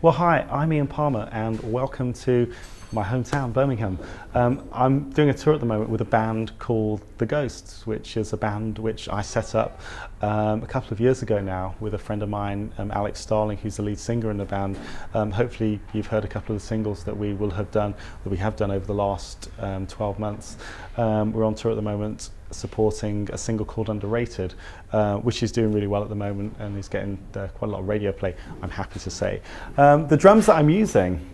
Well, hi, I'm Ian Palmer and welcome to my hometown, Birmingham. I'm doing a tour at the moment with a band called The Ghosts, which is a band which I set up a couple of years ago now with a friend of mine, Alex Starling, who's the lead singer in the band. Hopefully you've heard a couple of the singles that we have done over the last 12 months. We're on tour at the moment supporting a single called Underrated, which is doing really well at the moment and is getting quite a lot of radio play, I'm happy to say. The drums that I'm using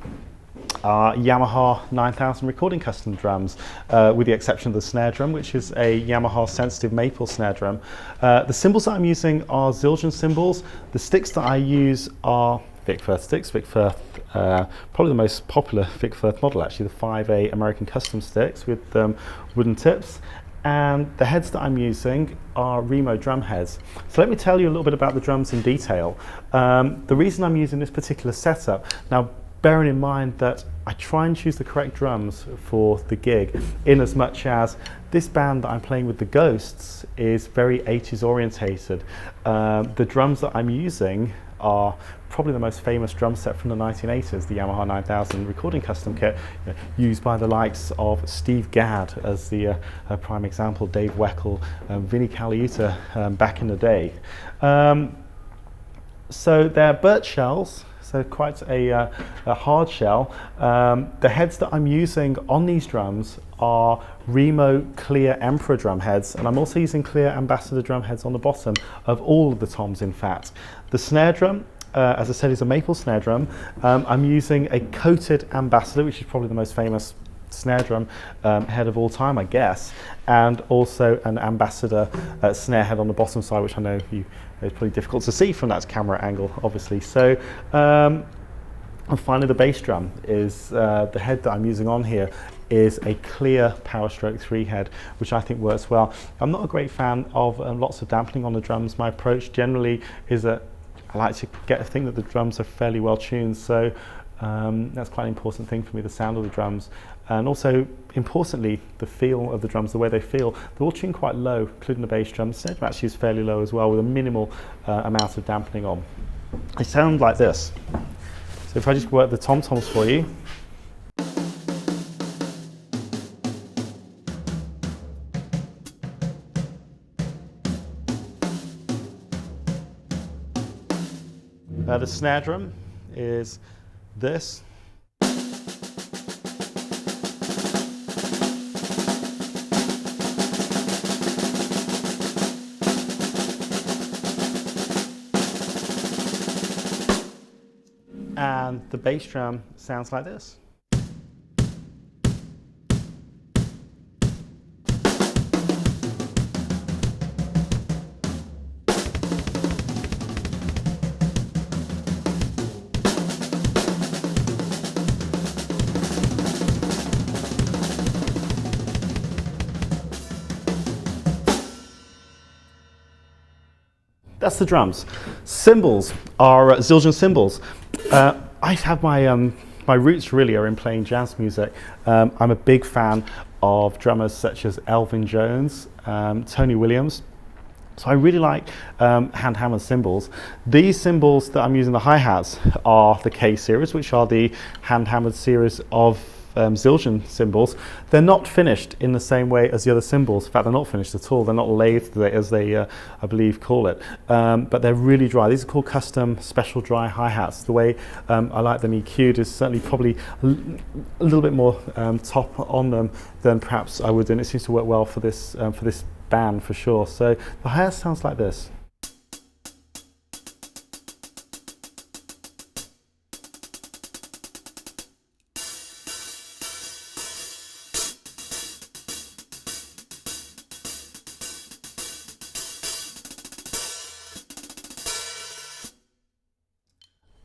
are Yamaha 9000 recording custom drums, with the exception of the snare drum, which is a Yamaha sensitive maple snare drum. The cymbals that I'm using are Zildjian cymbals. The sticks that I use are Vic Firth sticks. Vic Firth, probably the most popular Vic Firth model actually, the 5A American custom sticks with wooden tips. And the heads that I'm using are Remo drum heads. So let me tell you a little bit about the drums in detail. The reason I'm using this particular setup, now bearing in mind that I try and choose the correct drums for the gig, in as much as this band that I'm playing with, The Ghosts, is very 80s orientated. The drums that I'm using are probably the most famous drum set from the 1980s, the Yamaha 9000 recording custom kit, used by the likes of Steve Gadd as the prime example, Dave Weckl, Vinnie Colaiuta back in the day. So they're birch shells, so quite a hard shell. The heads that I'm using on these drums are Remo clear Emperor drum heads, and I'm also using clear Ambassador drum heads on the bottom of all of the toms, in fact. The snare drum, as I said, is a maple snare drum. I'm using a coated Ambassador, which is probably the most famous snare drum head of all time, I guess, and also an Ambassador snare head on the bottom side, which I know it's pretty difficult to see from that camera angle, obviously. So, and finally, the bass drum is the head that I'm using on here is a clear Power Stroke 3 head, which I think works well. I'm not a great fan of lots of dampening on the drums. My approach generally is that I like to think that the drums are fairly well tuned, so that's quite an important thing for me, the sound of the drums. And also, importantly, the feel of the drums, the way they feel. They're all tuned quite low, including the bass drum. The snare drum actually is fairly low as well, with a minimal amount of dampening on. They sound like this. So if I just work the tom-toms for you. The snare drum is this. And the bass drum sounds like this. That's the drums. Cymbals are Zildjian cymbals. I have my roots really are in playing jazz music. I'm a big fan of drummers such as Elvin Jones, Tony Williams. So I really like hand-hammered cymbals. These cymbals that I'm using, the hi-hats, are the K series, which are the hand-hammered series of Zildjian cymbals. They're not finished in the same way as the other cymbals. In fact, they're not finished at all. They're not lathed, as they, I believe, call it. But they're really dry. These are called custom special dry hi-hats. The way I like them EQ'd is certainly probably a little bit more top on them than perhaps I would, and it seems to work well for this band for sure. So the hi-hat sounds like this.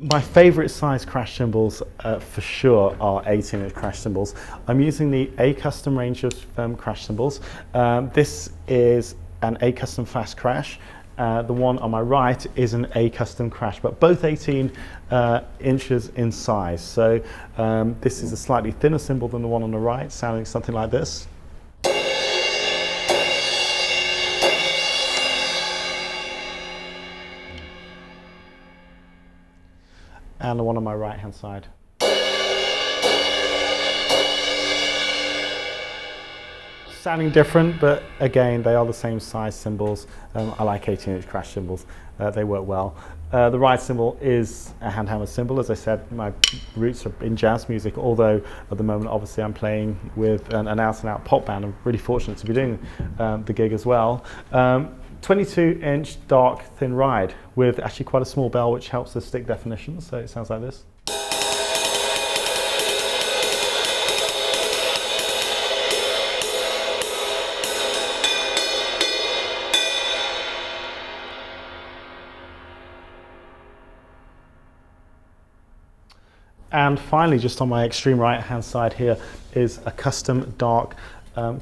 My favourite size crash cymbals for sure are 18-inch crash cymbals. I'm using the A Custom range of crash cymbals. This is an A Custom fast crash. The one on my right is an A Custom crash, but both 18 inches in size. So this is a slightly thinner cymbal than the one on the right, sounding something like this. and the one on my right hand side. Sounding different, but again, they are the same size cymbals. I like 18-inch crash cymbals. They work well. The ride cymbal is a hand-hammered cymbal. As I said, my roots are in jazz music, although at the moment, obviously, I'm playing with an out-and-out pop band. I'm really fortunate to be doing the gig as well. 22-inch dark, thin ride with actually quite a small bell, which helps the stick definition. So it sounds like this. And finally, just on my extreme right-hand side here is a custom dark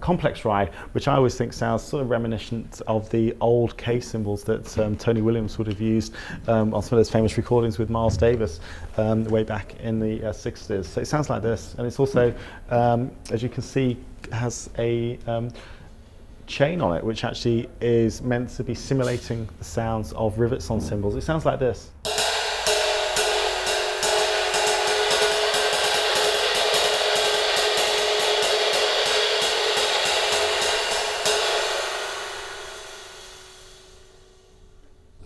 complex ride, which I always think sounds sort of reminiscent of the old K cymbals that Tony Williams would have used on some of those famous recordings with Miles Davis way back in the 60s. So it sounds like this, and it's also, as you can see, has a chain on it, which actually is meant to be simulating the sounds of rivets on cymbals. It sounds like this.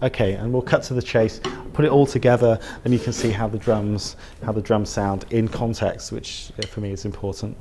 Okay, and we'll cut to the chase, put it all together, and you can see how the drums sound in context, which for me is important.